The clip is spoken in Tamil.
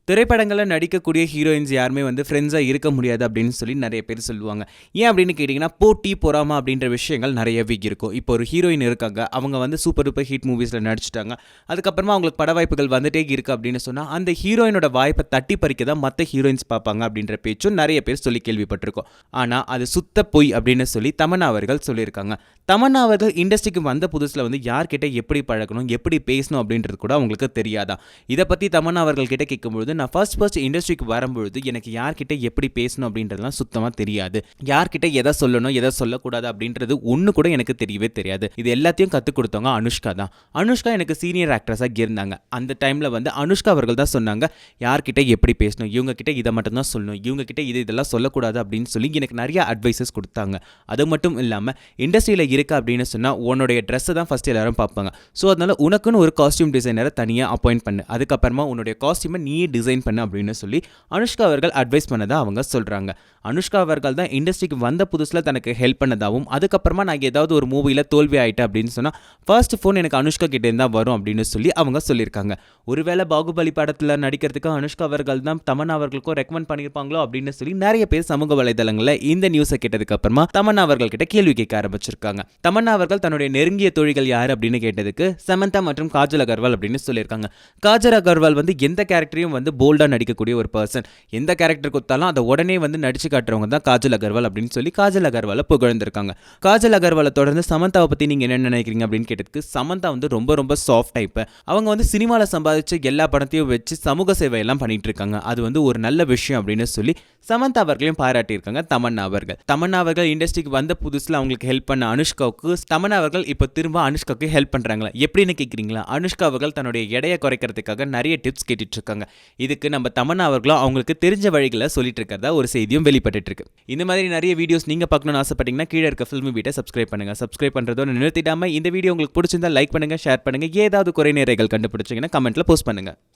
திரைப்படங்களில் நடிக்கக்கூடிய ஹீரோயின்ஸ் யாருமே வந்து ஃப்ரெண்ட்ஸாக இருக்க முடியாது அப்படின்னு சொல்லி நிறைய பேர் சொல்லுவாங்க. ஏன் அப்படின்னு கேட்டிங்கன்னா, போட்டி பொறாமை அப்படின்ற விஷயங்கள் நிறையவே இருக்கும். இப்போ ஒரு ஹீரோயின் இருக்காங்க, அவங்க வந்து சூப்பர் டூப்பர் ஹிட் மூவிஸில் நடிச்சிட்டாங்க. அதுக்கப்புறமா அவங்களுக்கு பட வாய்ப்புகள் வந்துட்டே இருக்குது அப்படின்னு சொன்னால், அந்த ஹீரோயினோட வாய்ப்பை தட்டி பறிக்க தான் மற்ற ஹீரோயின்ஸ் பார்ப்பாங்க அப்படின்ற பேச்சும் நிறைய பேர் சொல்லி கேள்விப்பட்டிருக்கோம். ஆனால் அது சுத்த பொய் அப்படின்னு சொல்லி தமன்னா அவர்கள் சொல்லியிருக்காங்க. தமன்னா அவர்கள் இண்டஸ்ட்ரிக்கு வந்த புதுசில் வந்து யார்கிட்ட எப்படி பழகணும், எப்படி பேசணும் அப்படின்றது கூட அவங்களுக்கு தெரியாதான். இதை பற்றி தமன்னா அவர்கள் கிட்ட கேட்கும்பொழுது, நான் ஃபர்ஸ்ட் இண்டஸ்ட்ரிக்கு வரும்பொழுது எனக்கு யார்கிட்ட எப்படி பேசணும் அப்படின்றதுலாம் சுத்தமாக தெரியாது. யார்கிட்ட எதை சொல்லணும் எதை சொல்லக்கூடாது அப்படின்றது ஒன்று கூட எனக்கு தெரியவே தெரியாது. இது எல்லாத்தையும் கற்றுக் கொடுத்தவங்க அனுஷ்கா தான். அனுஷ்கா எனக்கு சீனியர் ஆக்ட்ரஸாக இருந்தாங்க. அந்த டைமில் வந்து அனுஷ்கா அவர்கள் தான் சொன்னாங்க, யார்கிட்ட எப்படி பேசணும், இவங்க கிட்ட இதை மட்டும் தான் சொல்லணும், இவங்க கிட்ட இதெல்லாம் சொல்லக்கூடாது அப்படின்னு சொல்லி எனக்கு நிறைய அட்வைசஸ் கொடுத்தாங்க. அது மட்டும் இல்லாமல் இண்டஸ்ட்ரியில் இருக்கா அப்படின்னு சொன்னால் உன்னுடைய ட்ரெஸ்ஸை தான் ஃபஸ்ட் எல்லாரும் பார்ப்பாங்க. ஸோ அதனால் உனக்குன்னு ஒரு காஸ்டியூம் டிசைனரை தனியாக அப்பாயிண்ட் பண்ணு, அதுக்கப்புறமா உன்னுடைய காஸ்டியூமை நீயே டிசைன் பண்ணு அப்படின்னு சொல்லி அனுஷ்கா அவர்கள் அட்வைஸ் பண்ணதா அவங்க சொல்கிறாங்க. அனுஷ்கா அவர்கள் தான் இண்டஸ்ட்ரிக்கு வந்த புதுசில் தனக்கு ஹெல்ப் பண்ணதாகவும், அதுக்கப்புறமா நான் ஏதாவது ஒரு மூவியில் தோல்வி ஆகிட்டேன் அப்படின்னு சொன்னால் ஃபர்ஸ்ட் ஃபோன் எனக்கு அனுஷ்கா கிட்டே தான் வரும் அப்படின்னு சொல்லி அவங்க சொல்லியிருக்காங்க. ஒருவேளை பாகுபலி படத்தில் நடிக்கிறதுக்கு அனுஷ்கா அவர்கள் தான் தமன்னா அவர்களுக்கும் ரெக்கமெண்ட் பண்ணியிருப்பாங்களோ அப்படின்னு சொல்லி நிறைய பேர் சமூக வலைதளங்களில் இந்த நியூஸை கேட்டதுக்கு அப்புறமா தமன்னா அவர்கள் கிட்ட கேள்வி கேட்க ஆரம்பிச்சிருக்காங்க. தமன்னா அவர்கள் தன்னுடைய நெருங்கிய தோழிகள் யார் அப்படின்னு கேட்டதுக்கு சமந்தா மற்றும் காஜல் அகர்வால் அப்படின்னு சொல்லியிருக்காங்க. காஜல் அகர்வால் வந்து எந்த கேரக்டரையும் வந்து போல்டாக நடிக்கக்கூடிய ஒரு பர்சன். எந்த கேரக்டர் கொடுத்தாலும் அதை உடனே வந்து நடிச்சு காட்டுறவங்க தான் காஜல் அகர்வால் அப்படின்னு சொல்லி காஜல் அகர்வாலை புகழ்ந்திருக்காங்க. காஜல் அகர்வாலை தொடர்ந்து சமந்தாவை பற்றி நீங்கள் என்ன நினைக்கிறீங்க அப்படின்னு கேட்டதுக்கு, சமந்தா வந்து ரொம்ப ரொம்ப சாஃப்ட் டைப்பு. அவங்க வந்து சினிமாவில் சம்பாதிச்சு எல்லா படத்தையும் வச்சு சமூக சேவையெல்லாம் பண்ணிட்டு இருக்காங்க. அது வந்து ஒரு நல்ல விஷயம் அப்படின்னு சொல்லி சமந்தா அவர்களையும் பாராட்டியிருக்காங்க தமன்னா அவர்கள். தமன்னா அவர்கள் இண்டஸ்ட்ரிக்கு வந்த புதுசில் அவங்களுக்கு ஹெல்ப் பண்ண அனுஷ்காவுக்கு தமன்னா அவர்கள் இப்போ திரும்ப அனுஷ்காவுக்கு ஹெல்ப் பண்ணுறாங்களா எப்படின்னு கேட்குறீங்களா? அனுஷ்கா அவர்கள் தன்னுடைய எடையை குறைக்கிறதுக்காக நிறைய டிப்ஸ் கேட்டுட்டு இருக்காங்க. இதுக்கு நம்ம தமன்னா அவர்களும் அவங்களுக்கு தெரிஞ்ச வழிகளை சொல்லிட்டு இருக்கிறதா ஒரு செய்தியும் வெளிப்பட்டு இருக்கு. இந்த மாதிரி நிறைய வீடியோஸ் நீங்க பார்க்கணும்னு ஆசைப்பட்டீங்கன்னா கீழே இருக்க ஃபில்மி பீட்டை சப்ஸ்கிரைப் பண்ணுங்க. சப்ஸ்கிரைப் பண்றதோட நிறுத்திடாம இந்த வீடியோ உங்களுக்கு பிடிச்சிருந்தா லைக் பண்ணுங்க, ஷேர் பண்ணுங்க. ஏதாவது குறை நிறைகள் கண்டுபிடிச்சிங்கன்னா கமெண்ட்ல போஸ்ட் பண்ணுங்க.